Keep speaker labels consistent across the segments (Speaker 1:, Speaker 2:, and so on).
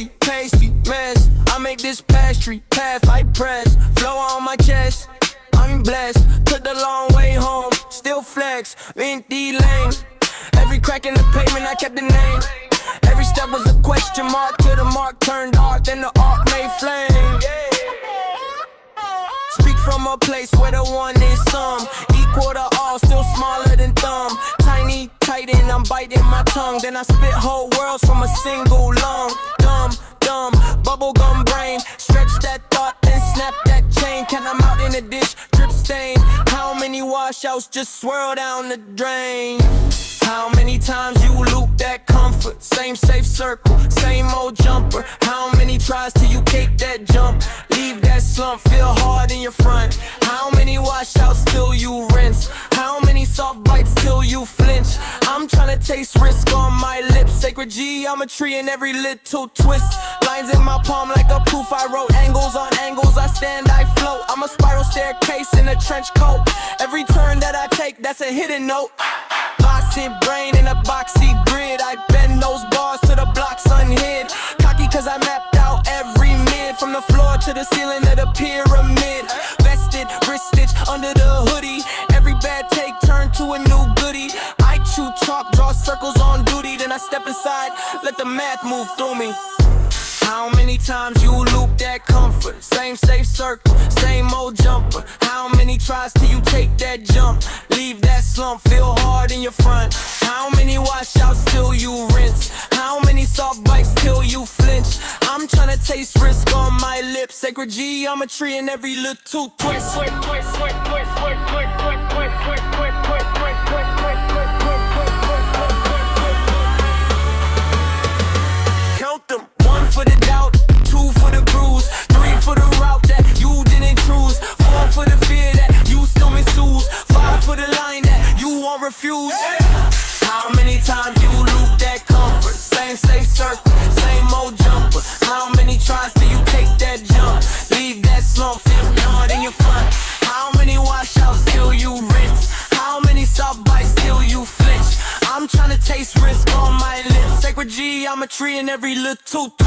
Speaker 1: pasty mess. I make this pastry path like press. Flow on my chest, I'm blessed. Took the long way home, still flex. Empty lane, every crack in the pavement I kept the name. Every step was a question mark, till the mark turned dark, then the arc made flame. Speak from a place where the one is some. Equal to all, still smaller than thumb. Tiny, tight, and I'm biting my tongue. Then I spit whole worlds from a single lung. Dumb, bubblegum brain. Stretch that thought, then snap that chain. Count them out in a dish, drip stain. How many washouts just swirl down the drain? How many times you loop that comfort? Same safe circle, same old jumper. How many tries till you take that jump? Leave that slump, feel hard in your front. How many washouts till you rinse? How many soft bites till you flinch? I'm tryna taste risk on my lips. Sacred G, I'm a tree in every little twist. Lines in my palm like a proof I wrote. Angles on angles, I stand, I float. I'm a spiral staircase in a trench coat. Every turn that I take, that's a hidden note. Boxing brain in a boxy grid. I bend those bars to the blocks unhid. Cocky cause I mapped out every mid. From the floor to the ceiling of the pyramid. Vested, wrist stitch under the hoodie. Every bad take turned to a new goodie. I chew chalk, draw circles on duty. Then I step inside, let the math move through me. How many times you loop that comfort? Same safe circle, same old jumper. How many tries till you take that jump? Leave that slump, feel hard in your front. How many washouts till you rinse? How many soft bites till you flinch? I'm tryna taste risk on my lips. Sacred G, I'm a tree in every little twist. Count them. 1 for the doubt, 2 for the bruise, 3 for the route that you didn't choose, 4 for the fear that you still misuse, 5 for the line that you won't refuse. How many times you loop that comfort? Same safe circle, same old jumper. How many tries till you take that jump? Leave that slump, feel hard in your front. How many washouts till you rinse? How many soft bites till you flinch? I'm tryna taste risk on my lips. Sacred G, I'm a tree in every little twist.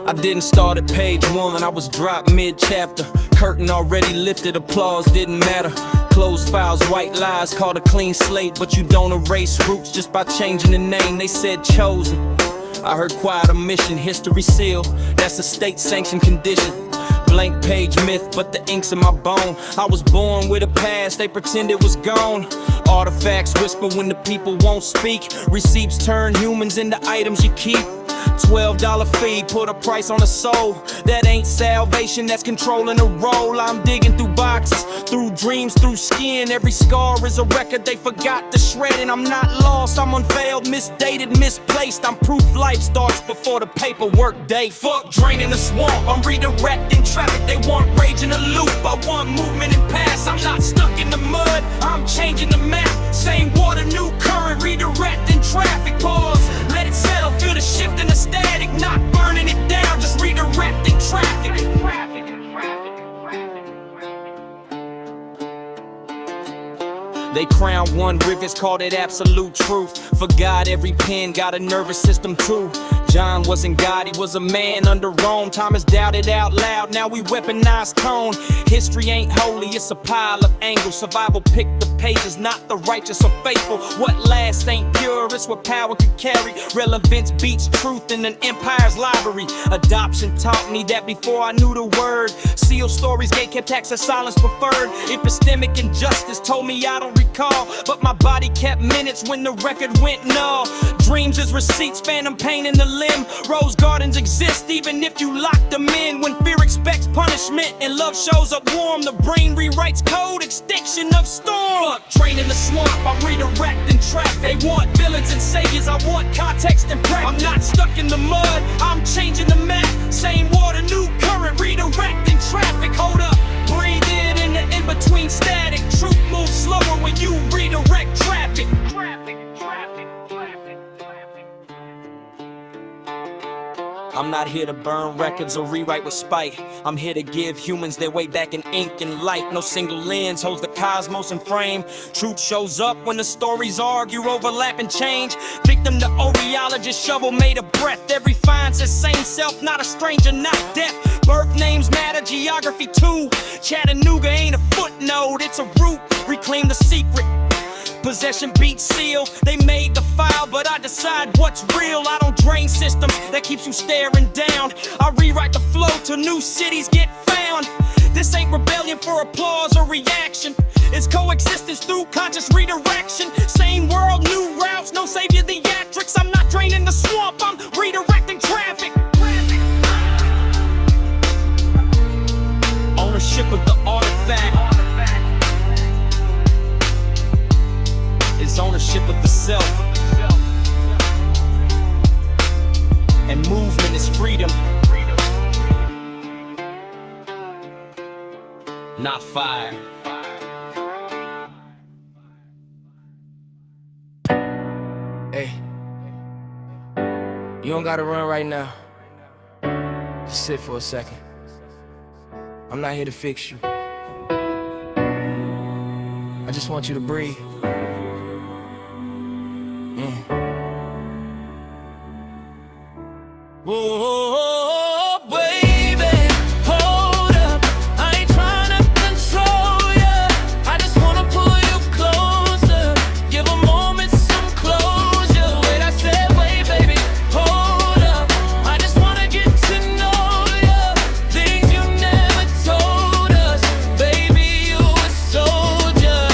Speaker 1: I didn't start at page 1, I was dropped mid-chapter. Curtain already lifted, applause didn't matter. Closed files, white lies, called a clean slate. But you don't erase roots just by changing the name. They said chosen, I heard quiet omission. History sealed, that's a state-sanctioned condition. Blank page myth, but the ink's in my bone. I was born with a past, they pretend it was gone. Artifacts whisper when the people won't speak. Receipts turn humans into items you keep. $12 fee, put a price on a soul. That ain't salvation, that's controlling the role. I'm digging through boxes, through dreams, through skin. Every scar is a record they forgot to shred. And I'm not lost, I'm unveiled, misdated, misplaced. I'm proof life starts before the paperwork date. Fuck draining the swamp, I'm redirecting traffic. They want rage in a loop, I want movement and pass. I'm not stuck in the mud, I'm changing the map. Same water, new current, redirecting traffic. Pause, let it settle, feel the shift in the static. Not burning it down, just redirecting traffic. They crowned one rivers, called it absolute truth. For God, every pen got a nervous system too. John wasn't God, he was a man under Rome. Thomas doubted out loud, now we weaponize tone. History ain't holy, it's a pile of angles. Survival picked the pages, not the righteous or faithful. What lasts ain't pure, it's what power could carry. Relevance beats truth in an empire's library. Adoption taught me that before I knew the word. Sealed stories, gate kept access, silence preferred. Epistemic injustice told me I don't recall, but my body kept minutes when the record went null. Dreams is receipts, phantom pain in the limb. Rose gardens exist even if you lock them in. When fear expects punishment and love shows up warm, the brain rewrites code, extinction of storm. Fuck, draining the swamp, I'm redirecting traffic. They want villains and saviors, I want context and practice. I'm not stuck in the mud, I'm changing the map. Same water, new current, redirecting traffic. Hold up, breathe it in the in between static. Truth moves slower when you redirect traffic. I'm not here to burn records or rewrite with spite. I'm here to give humans their way back in ink and light. No single lens holds the cosmos in frame. Truth shows up when the stories argue, overlap and change. Victim to aureologist, shovel made of breath. Every find says same self, not a stranger, not death. Birth names matter, geography too. Chattanooga ain't a footnote, it's a root. Reclaim the secret. Possession beats seal, they made the file, but I decide what's real. I don't drain systems that keeps you staring down. I rewrite the flow till new cities get found. This ain't rebellion for applause or reaction. It's coexistence through conscious redirection. Same world, new routes, no savior theatrics. I'm not draining the swamp, I'm redirecting traffic. Ownership of the artifact is ownership of the self. And movement is freedom, not fire.
Speaker 2: Hey, you don't gotta run right now. Just sit for a second. I'm not here to fix you. I just want you to breathe.
Speaker 1: Whoa, baby, hold up. I ain't tryna control ya. I just wanna pull you closer. Give a moment some closure. Wait, I said, wait, baby, hold up. I just wanna get to know ya. Things you never told us. Baby, you a soldier.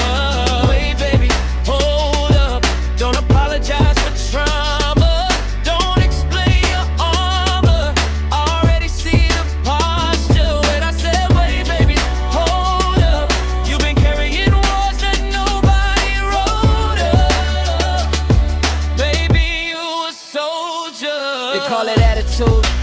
Speaker 1: Wait, baby, hold up. Don't apologize for trauma.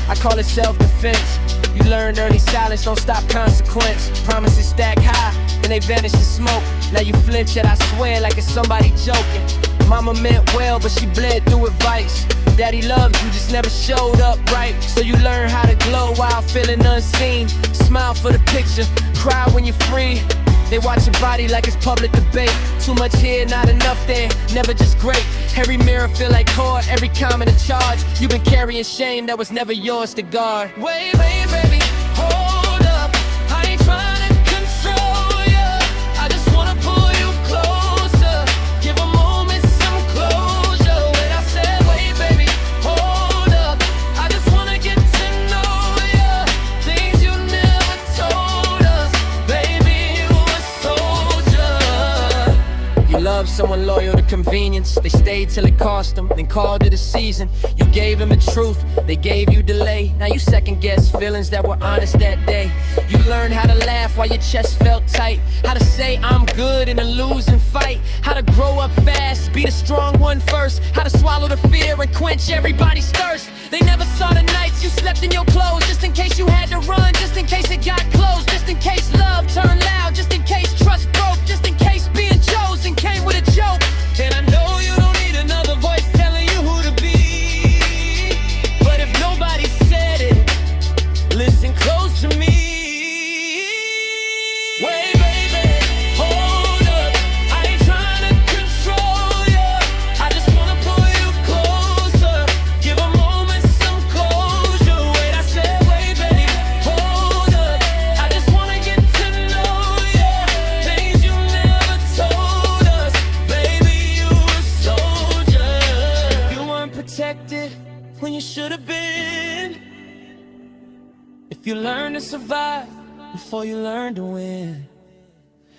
Speaker 2: I call it self-defense. You learn early silence, don't stop consequence. Promises stack high, then they vanish in smoke. Now you flinch and I swear like it's somebody joking. Mama meant well, but she bled through advice. Daddy loved you, just never showed up right. So you learn how to glow while feeling unseen. Smile for the picture, cry when you're free. They watch your body like it's public debate. Too much here, not enough there, never just great. Every mirror feel like court, every comment a charge. You've been carrying shame that was never yours to guard.
Speaker 1: Wait, wait, baby, hold up. I ain't trying to control ya. I just wanna pull you closer. Give a moment some closure. When I said, wait, baby, hold up. I just wanna get to know ya. Things you never told us. Baby, you a soldier.
Speaker 2: You love someone loyal to convenience. They stayed till it cost them, then called it a season. You gave them the truth, they gave you delay. Now you second guess feelings that were honest that day. You learned how to laugh while your chest felt tight. How to say I'm good in a losing fight. How to grow up fast, be the strong one first. How to swallow the fear and quench everybody's thirst. They never saw the nights you slept in your clothes. Just in case you had to run, just in case it got close. Just in case love turned loud, just in case trust broke. Just in case being chosen came with a joke. And I know you don't need another voice telling you who to be. But if nobody said it, listen close to me. Wait, baby, hold up. I ain't trying to control ya. I just wanna pull you closer. Give a moment some closure. Wait, I said, wait, baby, hold up. I just wanna get to know ya. Things you never told us. Baby, you a soldier. If you weren't protected when you should have been. If you learn to survive before you learn to win.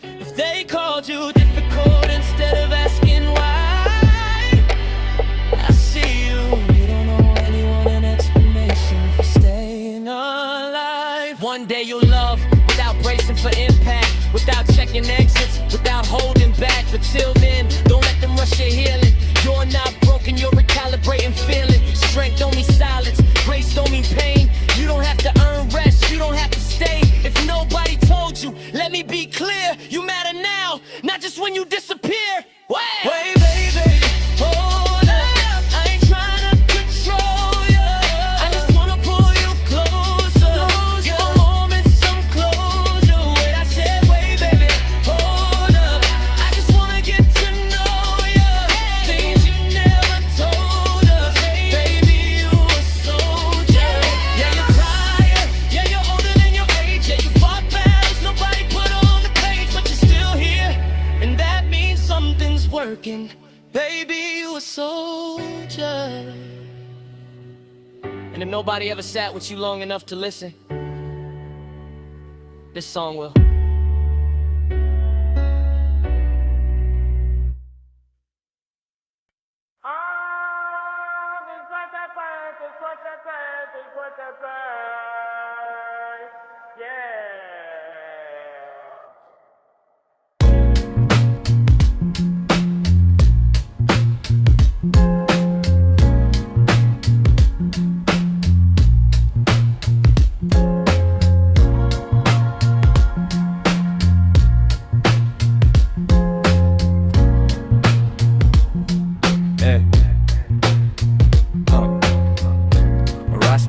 Speaker 2: If they called you difficult instead of asking why. I see you, you don't owe anyone an explanation for staying alive. One day you'll love without bracing for impact, without checking exits, without holding back. But till then, don't let them rush your healing. You're not broken, you're recalibrating feeling. Strength don't mean silence, grace don't mean pain. You don't have to earn rest, you don't have to stay. If nobody told you, let me be clear,
Speaker 1: And if nobody ever sat with you long enough to listen, this song will.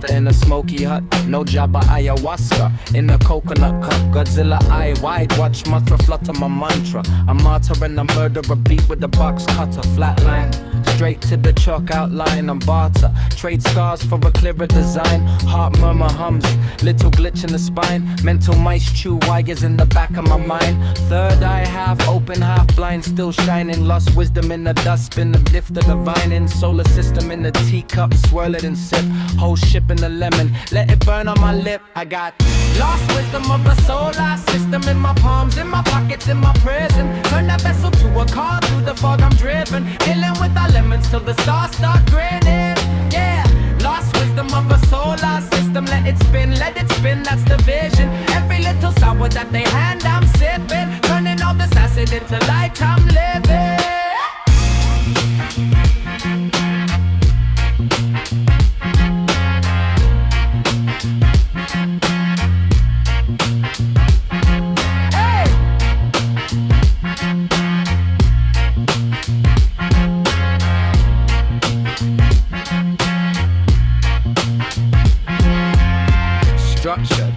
Speaker 1: In a smoky hut, no jabba ayahuasca. In a coconut cup, Godzilla eye wide. Watch mantra flutter my mantra. A martyr and a murderer beat with the box cutter. Flatline, straight to the chalk outline. I'm barter, trade scars for a clearer design. Heart murmur hums, little glitch in the spine. Mental mice chew wires in the back of my mind. Third eye half open, half blind, still shining. Lost wisdom in the dustbin, the lift of the vine. In solar system in the teacup, swirl it and sip. Whole ship in the lemon, let it burn on my lip. I got lost wisdom of the solar system in my palms, in my pockets, in my prison. Turn that vessel to a car, through the fog I'm driven. Dealing with our lemons till the stars start grinning. Yeah, lost wisdom of a solar system. Let it spin, that's the vision. Every little sour that they hand I'm sipping. Turning all this acid into lifetime living.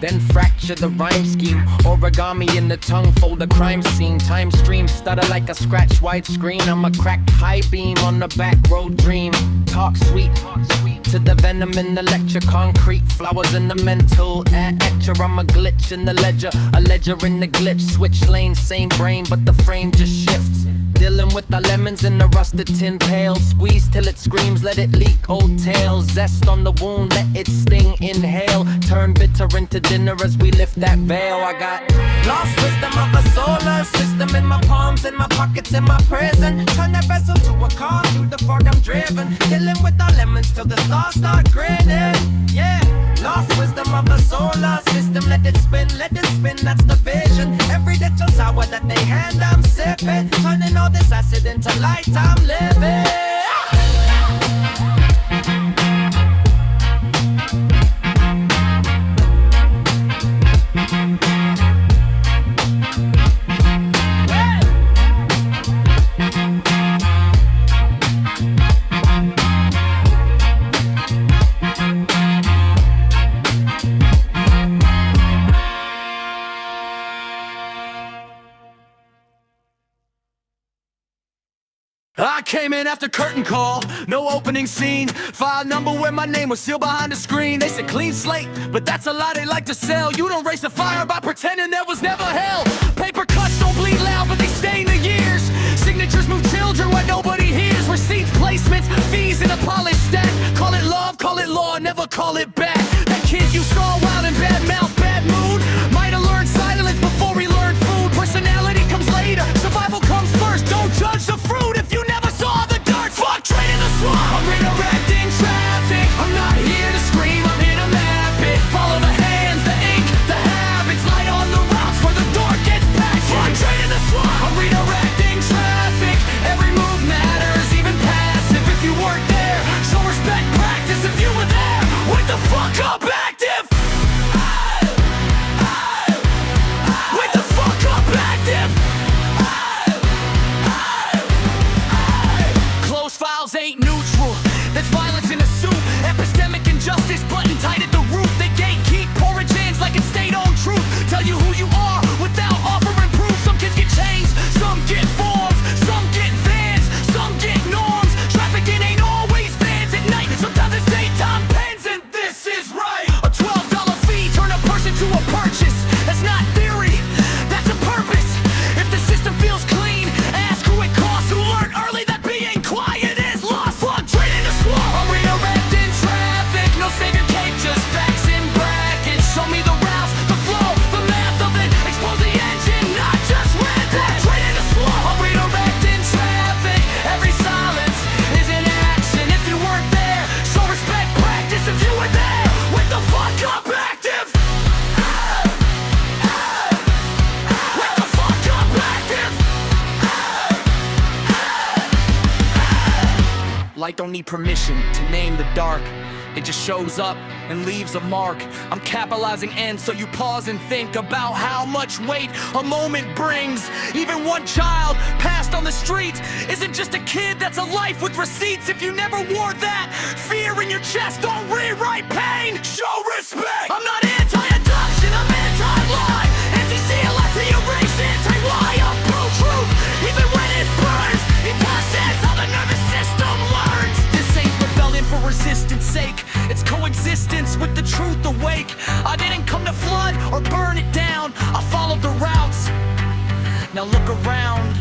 Speaker 1: Then fracture the rhyme scheme. Origami in the tongue, fold a crime scene. Time stream, stutter like a scratch widescreen. I'm a cracked high beam on the back road dream. Talk sweet to the venom in the lecture. Concrete flowers in the mental etcher. I'm a glitch in the ledger, a ledger in the glitch. Switch lanes, same brain, but the frame just shifts. Dealing with the lemons in the rusted tin pail. Squeeze till it screams, let it leak old tales. Zest on the wound, let it sting, inhale. Turn bitter into dinner as we lift that veil. I got lost wisdom of a solar system in my palms, in my pockets, in my prison. Turn that vessel to a car, through the fog I'm driven. Dealing with the lemons till the stars start grinning. Yeah, lost wisdom of a solar system. Let it spin, that's the vision. Every little sour that they hand I'm sipping. Turning all this acid into lifetime living.
Speaker 3: I came in after curtain call, no opening scene. File number where my name was sealed behind the screen. They said clean slate, but that's a lie they like to sell. You don't raise the fire by pretending there was never hell. Paper cuts don't bleed loud, but they stain the years. Signatures move children where nobody hears. Receipts, placements, fees in a polished stack. Call it love, call it law, never call it back. That kid you saw wild and bad mouth, bad mood. Might have learned silence before he learned food. Personality comes later, survival comes first. Don't judge the fruit if you never saw the dirt. Fuck trade in the swamp. I'm redirecting traffic. I'm not here to scream, I'm here to map it. Follow the hands, the ink, the habits. Light on the rocks where the door gets packed. Fuck trade in the swamp. I'm redirecting traffic. Every move matters, even passive. If you weren't there, show respect, practice. If you were there, wake the fuck don't need permission to name the dark. It just shows up and leaves a mark. I'm capitalizing N so you pause and think about how much weight a moment brings. Even one child passed on the street isn't just a kid, that's a life with receipts. If you never wore that fear in your chest, don't rewrite pain, show respect. I'm not anti-adoption, I'm anti-lie. Anti-CLI to erase anti-lie. I'm pro-truth, even when it burns. It passes how the nervous system learns. This ain't rebellion for resistance sake, it's coexistence with the truth awake. I didn't come to flood or burn it down, I followed the routes. Now look around,